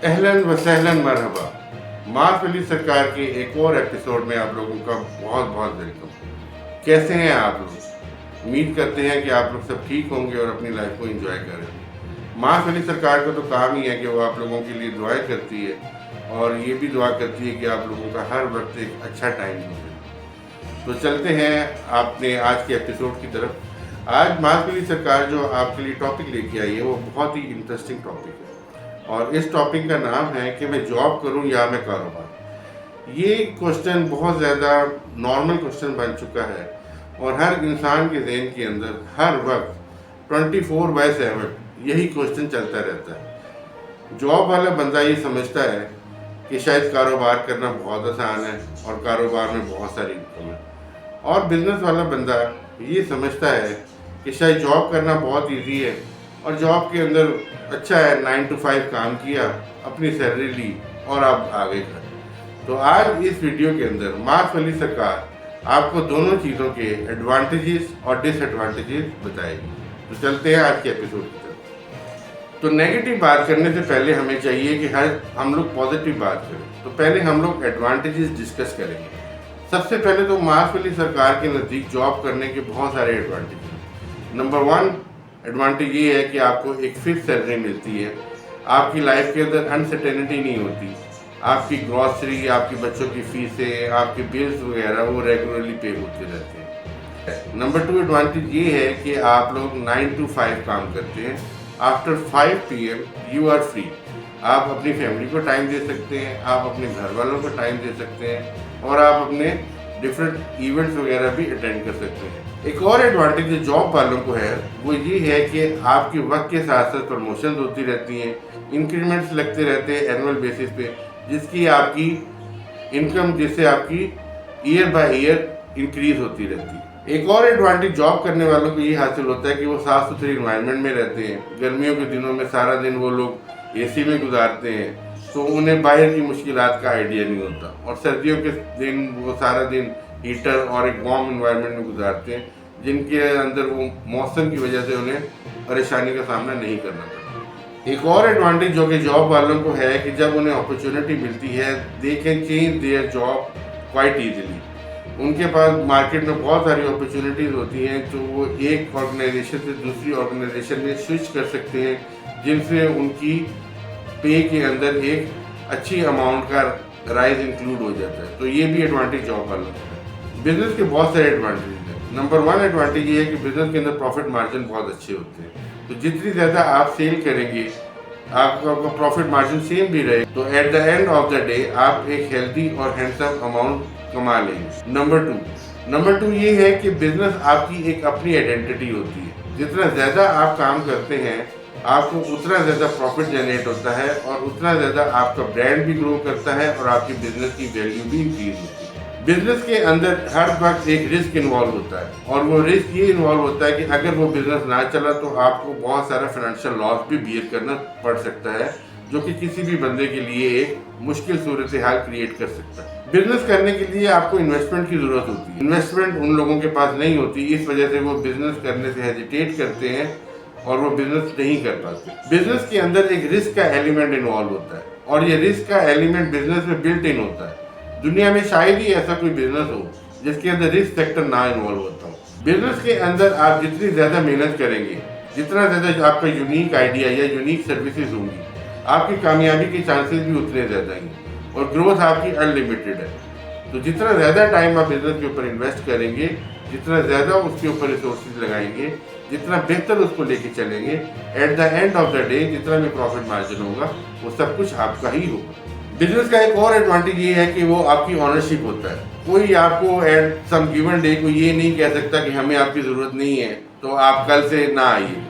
अहलन व सहलन मरहबा। माफ अली सरकार के एक और एपिसोड में आप लोगों का बहुत बहुत वेलकम। कैसे हैं आप लोग? उम्मीद करते हैं कि आप लोग सब ठीक होंगे और अपनी लाइफ को एंजॉय करें। माफ अली सरकार का तो काम ही है कि वो आप लोगों के लिए दुआएं करती है और ये भी दुआ करती है कि आप लोगों का हर वक्त एक अच्छा टाइम गुजरे। तो चलते हैं आपने आज के एपिसोड की तरफ। आज माफ अली सरकार जो आपके लिए टॉपिक लेके आई है वो बहुत ही इंटरेस्टिंग टॉपिक है और इस टॉपिक का नाम है कि मैं जॉब करूं या मैं कारोबार। ये क्वेश्चन बहुत ज़्यादा नॉर्मल क्वेश्चन बन चुका है और हर इंसान के ज़हन के अंदर हर वक्त 24/7 यही क्वेश्चन चलता रहता है। जॉब वाला बंदा ये समझता है कि शायद कारोबार करना बहुत आसान है और कारोबार में बहुत सारी इनकम है, और बिजनेस वाला बंदा ये समझता है कि शायद जॉब करना बहुत इजी है और जॉब के अंदर अच्छा है, 9 to 5 काम किया, अपनी सैलरी ली और आप आगे घर। तो आज इस वीडियो के अंदर माफ अली सरकार आपको दोनों चीज़ों के एडवांटेजेस और डिसएडवांटेजेस बताएगी। तो चलते हैं आज के एपिसोड की तरफ। तो नेगेटिव बात करने से पहले हमें चाहिए कि हम लोग पॉजिटिव बात करें। तो पहले हम लोग एडवांटेजेस डिस्कस करेंगे। सबसे पहले तो माफ अली सरकार के नज़दीक जॉब करने के बहुत सारे एडवांटेज हैं। नंबर 1 एडवांटेज ये है कि आपको एक फिक्स सैलरी मिलती है। आपकी लाइफ के अंदर अनसर्टेनिटी नहीं होती। आपकी ग्रॉसरी, आपके बच्चों की फीसें, आपके बिल्स वगैरह वो रेगुलरली पे होते रहते हैं। नंबर 2 एडवांटेज ये है कि आप लोग 9 to 5 काम करते हैं। After 5 PM you are free. आप अपनी फैमिली को टाइम दे सकते हैं, आप अपने घर वालों को टाइम दे सकते हैं और आप अपने डिफरेंट इवेंट्स वगैरह भी अटेंड कर सकते हैं। एक और एडवांटेज जो जॉब वालों को है वो ये है कि आपके वक्त के साथ साथ प्रमोशन होती रहती हैं, इंक्रीमेंट्स लगते रहते हैं एनुअल बेसिस पे, जिसकी आपकी इनकम जिससे आपकी ईयर बाय ईयर इंक्रीज होती रहती है। एक और एडवांटेज जॉब करने वालों को ये हासिल होता है कि वो साफ़ सुथरी इन्वायरमेंट में रहते हैं। गर्मियों के दिनों में सारा दिन वो लोग AC में गुजारते हैं तो उन्हें बाहर की मुश्किलात का आइडिया नहीं होता, और सर्दियों के दिन वो सारा दिन हीटर और एक वार्म इन्वायरमेंट में गुजारते हैं जिनके अंदर वो मौसम की वजह से उन्हें परेशानी का सामना नहीं करना पड़ता। एक और एडवांटेज जो कि जॉब वालों को है कि जब उन्हें अपॉर्चुनिटी मिलती है they can change their job quite easily. उनके पास मार्केट में बहुत सारी अपॉर्चुनिटीज़ होती हैं तो वो एक ऑर्गेनाइजेशन से दूसरी ऑर्गेनाइजेशन में स्विच कर सकते हैं, जिनसे उनकी पे के अंदर एक अच्छी अमाउंट का राइज इंक्लूड हो जाता है। तो ये भी एडवांटेज जॉब वालों का है। बिजनेस के बहुत सारे एडवांटेज हैं। नंबर 1 एडवांटेज ये है कि बिजनेस के अंदर प्रॉफिट मार्जिन बहुत अच्छे होते हैं। तो जितनी ज़्यादा आप सेल करेंगे आपका प्रॉफिट मार्जिन सेम भी रहे तो at the end of the day आप एक हेल्दी और हैंडसम अमाउंट कमा लेंगे। नंबर टू ये है कि बिजनेस आपकी एक अपनी आइडेंटिटी होती है। जितना ज़्यादा आप काम करते हैं आपको उतना ज़्यादा प्रॉफिट जनरेट होता है और उतना ज़्यादा आपका ब्रांड भी ग्रो करता है और आपकी बिजनेस की वैल्यू भी इंक्रीज होती है। बिजनेस के अंदर हर वक्त एक रिस्क इन्वॉल्व होता है और वो रिस्क ये इन्वॉल्व होता है कि अगर वो बिजनेस ना चला तो आपको बहुत सारा फाइनेंशियल लॉस भी बियर करना पड़ सकता है, जो कि किसी भी बंदे के लिए एक मुश्किल सूरत हाल क्रिएट कर सकता है। बिजनेस करने के लिए आपको इन्वेस्टमेंट की ज़रूरत होती है। इन्वेस्टमेंट उन लोगों के पास नहीं होती, इस वजह से वो बिजनेस करने से हेजिटेट करते हैं और वो बिजनेस नहीं कर पाते। बिजनेस के अंदर एक रिस्क का एलिमेंट इन्वॉल्व होता है और ये रिस्क का एलिमेंट बिजनेस में बिल्ट इन होता है। दुनिया में शायद ही ऐसा कोई बिजनेस हो जिसके अंदर रिस्क फैक्टर ना इन्वॉल्व होता हो। बिजनेस के अंदर आप जितनी ज़्यादा मेहनत करेंगे, जितना ज़्यादा आपका यूनिक आइडिया या यूनिक सर्विसेज होंगी, आपकी कामयाबी के चांसेस भी उतने ज़्यादा हैं और ग्रोथ आपकी अनलिमिटेड है। तो जितना ज़्यादा टाइम आप बिजनेस के ऊपर इन्वेस्ट करेंगे, जितना ज़्यादा उसके ऊपर रिसोर्सेज लगाएंगे, जितना बेहतर उसको लेके चलेंगे, at the end of the day जितना भी प्रॉफिट मार्जिन होगा वो सब कुछ आपका ही होगा। बिजनेस का एक और एडवांटेज ये है कि वो आपकी ऑनरशिप होता है। कोई आपको एट सम गिवन डे को ये नहीं कह सकता कि हमें आपकी ज़रूरत नहीं है तो आप कल से ना आइए।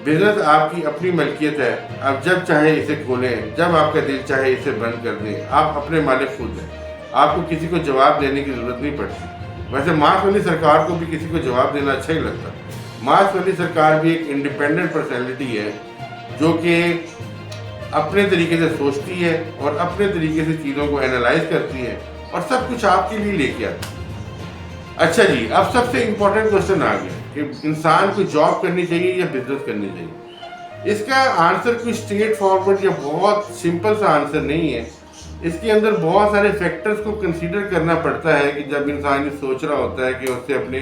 बिजनेस आपकी अपनी मलकियत है। आप जब चाहे इसे खोलें, जब आपका दिल चाहे इसे बंद कर दें। आप अपने मालिक खुद हैं, आपको किसी को जवाब देने की ज़रूरत नहीं पड़ती। वैसे मार्क्स वाली सरकार को भी किसी को जवाब देना अच्छा ही लगता। मार्क्स वाली सरकार भी एक इंडिपेंडेंट पर्सनैलिटी है जो कि अपने तरीके से सोचती है और अपने तरीके से चीज़ों को एनालाइज करती है और सब कुछ आपके लिए लेके आती है। अच्छा जी, अब सबसे इम्पोर्टेंट क्वेश्चन आ गया कि इंसान को जॉब करनी चाहिए या बिजनेस करनी चाहिए। इसका आंसर कोई स्ट्रेट फॉरवर्ड या बहुत सिंपल सा आंसर नहीं है। इसके अंदर बहुत सारे फैक्टर्स को कंसीडर करना पड़ता है कि जब इंसान ये सोच रहा होता है कि उसे अपने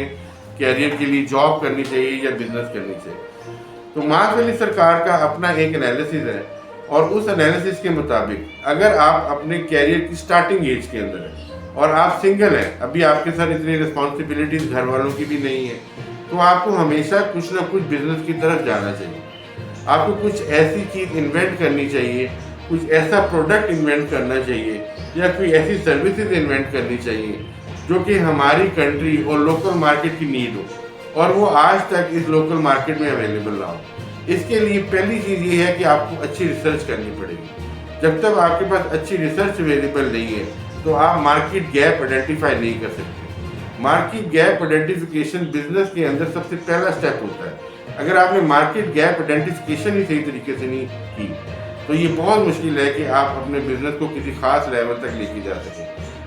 कैरियर के लिए जॉब करनी चाहिए या बिजनेस करनी चाहिए। तो मार्क्स वैली सरकार का अपना एक एनालिसिस है और उस एनालिसिस के मुताबिक अगर आप अपने कैरियर की स्टार्टिंग एज के अंदर हैं और आप सिंगल हैं, अभी आपके साथ इतनी रिस्पॉन्सिबिलिटीज घर वालों की भी नहीं है, तो आपको हमेशा कुछ ना कुछ बिजनेस की तरफ जाना चाहिए। आपको कुछ ऐसी चीज़ इन्वेंट करनी चाहिए, कुछ ऐसा प्रोडक्ट इन्वेंट करना चाहिए या कोई ऐसी सर्विसेज इन्वेंट करनी चाहिए जो कि हमारी कंट्री और लोकल मार्केट की नीड हो और वो आज तक इस लोकल मार्केट में अवेलेबल ना हो। इसके लिए पहली चीज़ ये है कि आपको अच्छी रिसर्च करनी पड़ेगी। जब तक आपके पास अच्छी रिसर्च अवेलेबल नहीं है तो आप मार्केट गैप आइडेंटिफाई नहीं कर सकते। मार्केट गैप आइडेंटिफिकेशन बिजनेस के अंदर सबसे पहला स्टेप होता है। अगर आपने मार्केट गैप आइडेंटिफिकेशन ही सही तरीके से नहीं की तो ये बहुत मुश्किल है कि आप अपने बिजनेस को किसी खास लेवल तक लेके जा सकें,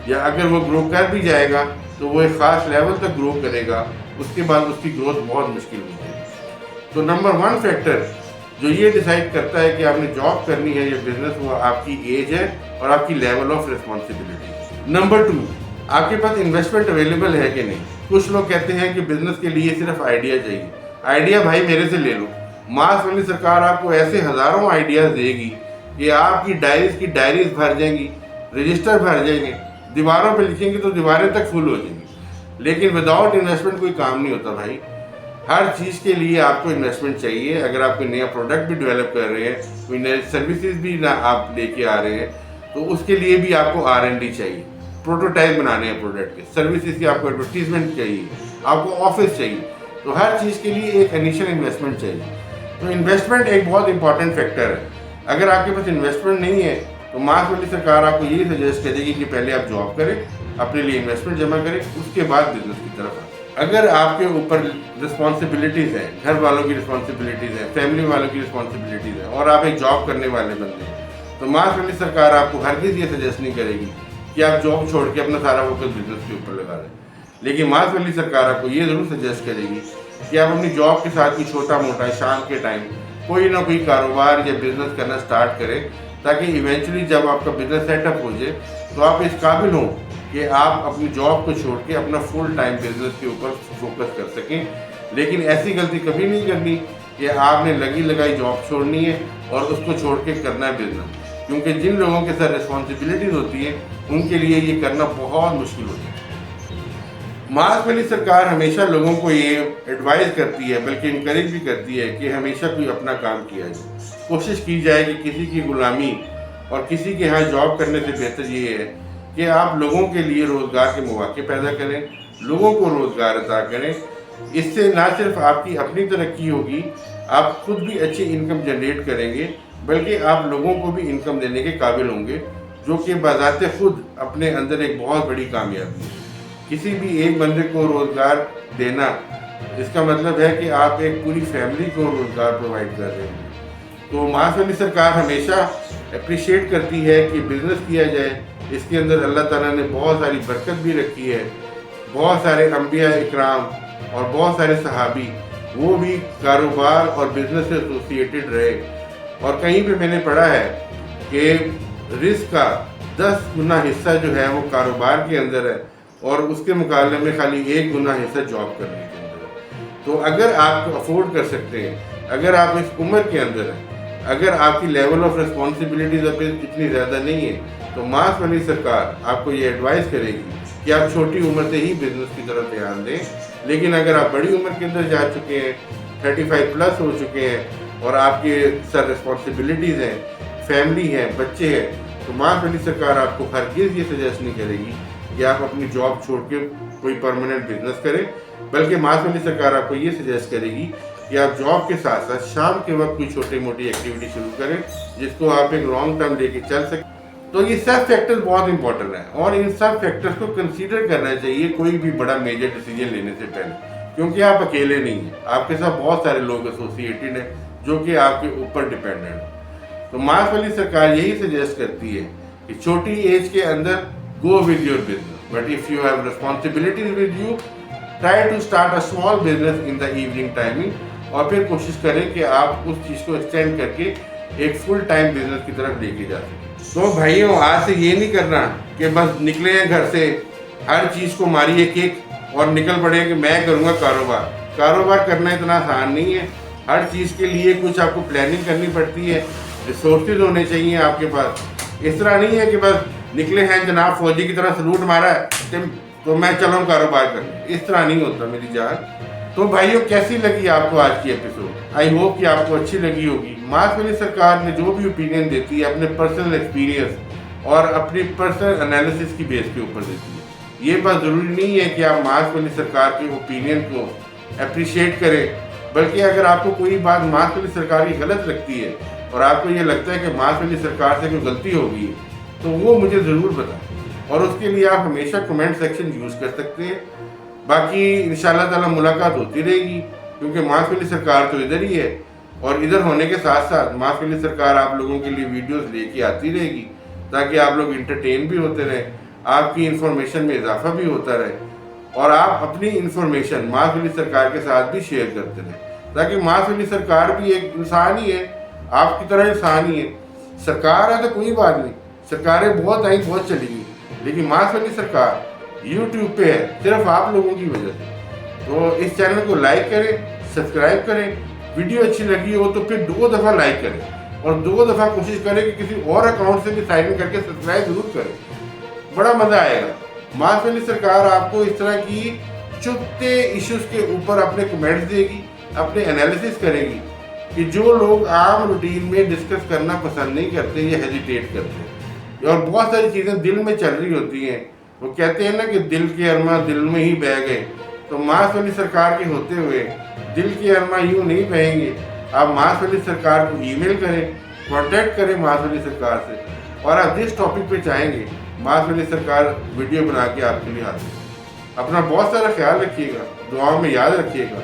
या अगर वो ग्रो कर भी जाएगा तो वो एक खास लेवल तक ग्रो करेगा, उसके बाद उसकी ग्रोथ बहुत मुश्किल होगी। तो नंबर 1 फैक्टर जो ये डिसाइड करता है कि आपने जॉब करनी है या बिजनेस, वो आपकी एज है और आपकी लेवल ऑफ रिस्पॉन्सिबिलिटी। नंबर 2, आपके पास इन्वेस्टमेंट अवेलेबल है कि नहीं। कुछ लोग कहते हैं कि बिजनेस के लिए सिर्फ आइडिया चाहिए। आइडिया भाई मेरे से ले लो। मार्क्स वैली सरकार आपको ऐसे हजारों आइडियाज देगी कि आपकी डायरीज भर जाएंगी, रजिस्टर भर जाएंगे, दीवारों पे लिखेंगे तो दीवारें तक फुल हो जाएंगी। लेकिन विदाउट इन्वेस्टमेंट कोई काम नहीं होता भाई। हर चीज़ के लिए आपको इन्वेस्टमेंट चाहिए। अगर आप कोई नया प्रोडक्ट भी डेवलप कर रहे हैं, कोई नए सर्विसेज भी ना आप लेके आ रहे हैं, तो उसके लिए भी आपको R&D चाहिए। प्रोटोटाइप बनाने हैं प्रोडक्ट के, सर्विसेज की आपको एडवर्टीजमेंट चाहिए, आपको ऑफिस चाहिए। तो हर चीज़ के लिए एक इनिशियल इन्वेस्टमेंट चाहिए। तो इन्वेस्टमेंट एक बहुत इंपॉर्टेंट फैक्टर है। अगर आपके पास इन्वेस्टमेंट नहीं है तो मार्क्स वैली सरकार आपको यही सजेस्ट करेगी कि पहले आप जॉब करें, अपने लिए इन्वेस्टमेंट जमा करें, उसके बाद बिजनेस की तरफ आए। अगर आपके ऊपर रिस्पॉन्सिबिलिटीज़ हैं, घर वालों की रिस्पॉन्सिबिलिटीज़ हैं, फैमिली वालों की रिस्पॉन्सिबिलिटीज़ हैं और आप एक जॉब करने वाले बंदे हैं, तो मार्क्स वैली सरकार आपको हरगिज़ ये सजेस्ट नहीं करेगी कि आप जॉब छोड़ के अपना सारा फोकस बिजनेस के ऊपर लगा दें। लेकिन मार्क्स वैली सरकार आपको ये ज़रूर सजेस्ट करेगी कि आप अपनी जॉब के साथ भी छोटा मोटा शाम के टाइम कोई ना कोई कारोबार या बिजनेस करना स्टार्ट करें, ताकि इवेंचुअली जब आपका बिजनेस सेटअप हो जाए तो आप इस काबिल हों कि आप अपनी जॉब को छोड़ के अपना फुल टाइम बिजनेस के ऊपर फोकस कर सकें। लेकिन ऐसी गलती कभी नहीं करनी कि आपने लगी लगाई जॉब छोड़नी है और उसको छोड़ के करना है बिजनेस, क्योंकि जिन लोगों के साथ रिस्पॉन्सिबिलिटीज होती है उनके लिए ये करना बहुत मुश्किल होता है। मार्क्स वैली सरकार हमेशा लोगों को ये एडवाइस करती है, बल्कि इनकरेज भी करती है कि हमेशा कोई अपना काम किया जाए। कोशिश की जाए कि किसी की गुलामी और किसी के यहाँ जॉब करने से बेहतर ये है कि आप लोगों के लिए रोज़गार के मौके पैदा करें, लोगों को रोज़गार अता करें। इससे ना सिर्फ आपकी अपनी तरक्की होगी, आप खुद भी अच्छी इनकम जनरेट करेंगे, बल्कि आप लोगों को भी इनकम देने के काबिल होंगे, जो कि बाज़ाते खुद अपने अंदर एक बहुत बड़ी कामयाबी है। किसी भी एक बंदे को रोज़गार देना, इसका मतलब है कि आप एक पूरी फैमिली को रोज़गार प्रोवाइड कर रहे हैं। तो मार्क्स वैली सरकार हमेशा अप्रिशिएट करती है कि बिज़नेस किया जाए। इसके अंदर अल्लाह ताला ने बहुत सारी बरकत भी रखी है। बहुत सारे अंबिया इकराम और बहुत सारे सहाबी वो भी कारोबार और बिज़नेस से एसोसिएटेड रहे, और कहीं पे मैंने पढ़ा है कि रिस्क का 10 गुना हिस्सा जो है वो कारोबार के अंदर है और उसके मुकाबले में खाली 1 गुना हिस्सा जॉब करने के अंदर है। तो अगर आप अफोर्ड कर सकते हैं, अगर आप इस उम्र के अंदर हैं, अगर आपकी लेवल ऑफ रिस्पॉन्सिबिलिटीज अब इतनी ज़्यादा नहीं है, तो मार्क्स वैली सरकार आपको ये एडवाइस करेगी कि आप छोटी उम्र से ही बिजनेस की तरफ ध्यान दें। लेकिन अगर आप बड़ी उम्र के अंदर जा चुके हैं, 35 प्लस हो चुके हैं और आपके सर रिस्पॉन्सिबिलिटीज़ हैं, फैमिली है, बच्चे हैं, तो मार्क्स वैली सरकार आपको हरगिज़ ये सजेस्ट नहीं करेगी कि आप अपनी जॉब छोड़ के कोई परमानेंट बिजनेस करें, बल्कि मार्क्स वैली सरकार आपको ये सजेस्ट करेगी कि आप जॉब के साथ साथ शाम के वक्त कोई छोटी मोटी एक्टिविटी शुरू करें, जिसको आप एक लॉन्ग टर्म लेके चल सकें। तो ये सब फैक्टर्स बहुत इंपॉर्टेंट है और इन सब फैक्टर्स को कंसीडर करना चाहिए कोई भी बड़ा मेजर डिसीजन लेने से पहले, क्योंकि आप अकेले नहीं हैं, आपके साथ बहुत सारे लोग एसोसिएटेड हैं जो कि आपके ऊपर डिपेंडेंट हैं। तो मार्क्स वैली सरकार यही सजेस्ट करती है कि छोटी एज के अंदर go with your business, but if you have responsibilities with you, try to start a small business in the evening timing और फिर कोशिश करें कि आप उस चीज़ को एक्सटेंड करके एक फुल टाइम बिजनेस की तरफ लेके जा सकें। तो भाइयों, आज से ये नहीं करना कि बस निकले हैं घर से, हर चीज़ को मारिए किक और निकल पड़े कि मैं करूँगा कारोबार। कारोबार करना इतना आसान नहीं है, हर चीज़ के लिए कुछ आपको प्लानिंग करनी पड़ती है, रिसोर्सेज होने चाहिए आपके पास। इस तरह नहीं है कि बस निकले हैं जनाब फौजी की तरह सलूट मारा है तो मैं चलूँ कारोबार करने, इस तरह नहीं होता मेरी जान। तो भाइयों, कैसी लगी आपको आज की एपिसोड? आई होप कि आपको अच्छी लगी होगी। मार्क्स वाली सरकार ने जो भी ओपिनियन देती है अपने पर्सनल एक्सपीरियंस और अपनी पर्सनल एनालिसिस की बेस के ऊपर देती है। ये बात ज़रूरी नहीं है कि आप मार्क्स वाली सरकार के ओपिनियन को अप्रिशिएट करें, बल्कि अगर आपको कोई बात मार्क्स वाली सरकार की गलत लगती है और आपको ये लगता है कि मार्क्स वाली सरकार से कोई गलती हो गई है तो वो मुझे ज़रूर बताएं, और उसके लिए आप हमेशा कमेंट सेक्शन यूज़ कर सकते हैं। बाकी इंशाल्लाह ताला मुलाकात होती रहेगी, क्योंकि मार्क्स वाली सरकार तो इधर ही है और इधर होने के साथ साथ मार्क्स वाली सरकार आप लोगों के लिए वीडियोस लेके आती रहेगी, ताकि आप लोग इंटरटेन भी होते रहें, आपकी इंफॉर्मेशन में इजाफा भी होता रहे और आप अपनी इंफॉर्मेशन मार्क्स वाली सरकार के साथ भी शेयर करते रहें, ताकि मार्क्स वाली सरकार भी एक इंसान ही है, आपकी तरह इंसान ही है। सरकार है तो कोई बात नहीं, सरकारें बहुत आई बहुत चली गई, लेकिन मार्क्स वाली सरकार YouTube पे है सिर्फ आप लोगों की वजह से। तो इस चैनल को लाइक करें, सब्सक्राइब करें, वीडियो अच्छी लगी हो तो फिर 2 दफ़ा लाइक करें और 2 दफ़ा कोशिश करें कि किसी और अकाउंट से भी साइन इन करके सब्सक्राइब जरूर करें, बड़ा मज़ा आएगा। मार्क्स वाली सरकार आपको इस तरह की चुभते इश्यूज के ऊपर अपने कमेंट्स देगी, अपने एनालिसिस करेगी कि जो लोग आम रूटीन में डिस्कस करना पसंद नहीं करते या हेजिटेट करते हैं, और बहुत सारी चीज़ें दिल में चल रही होती हैं। वो कहते हैं ना कि दिल के अरमा दिल में ही बह गए, तो मार्क्स वाली सरकार के होते हुए दिल के अरमा यूँ नहीं बहेंगे। आप मार्क्स वाली सरकार को ईमेल करें, कांटेक्ट करें मार्क्स वाली सरकार से, और आप जिस टॉपिक पे चाहेंगे मार्क्स वाली सरकार वीडियो बना के आपके लिए आती है। अपना बहुत सारा ख्याल रखिएगा, दुआओं में याद रखिएगा।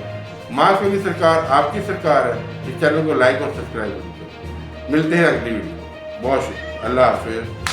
मार्क्स वाली सरकार आपकी सरकार है। इस चैनल को लाइक और सब्सक्राइब करिए। मिलते हैं अगली वीडियो। बहुत शुक्रिया, अल्लाह हाफिज़।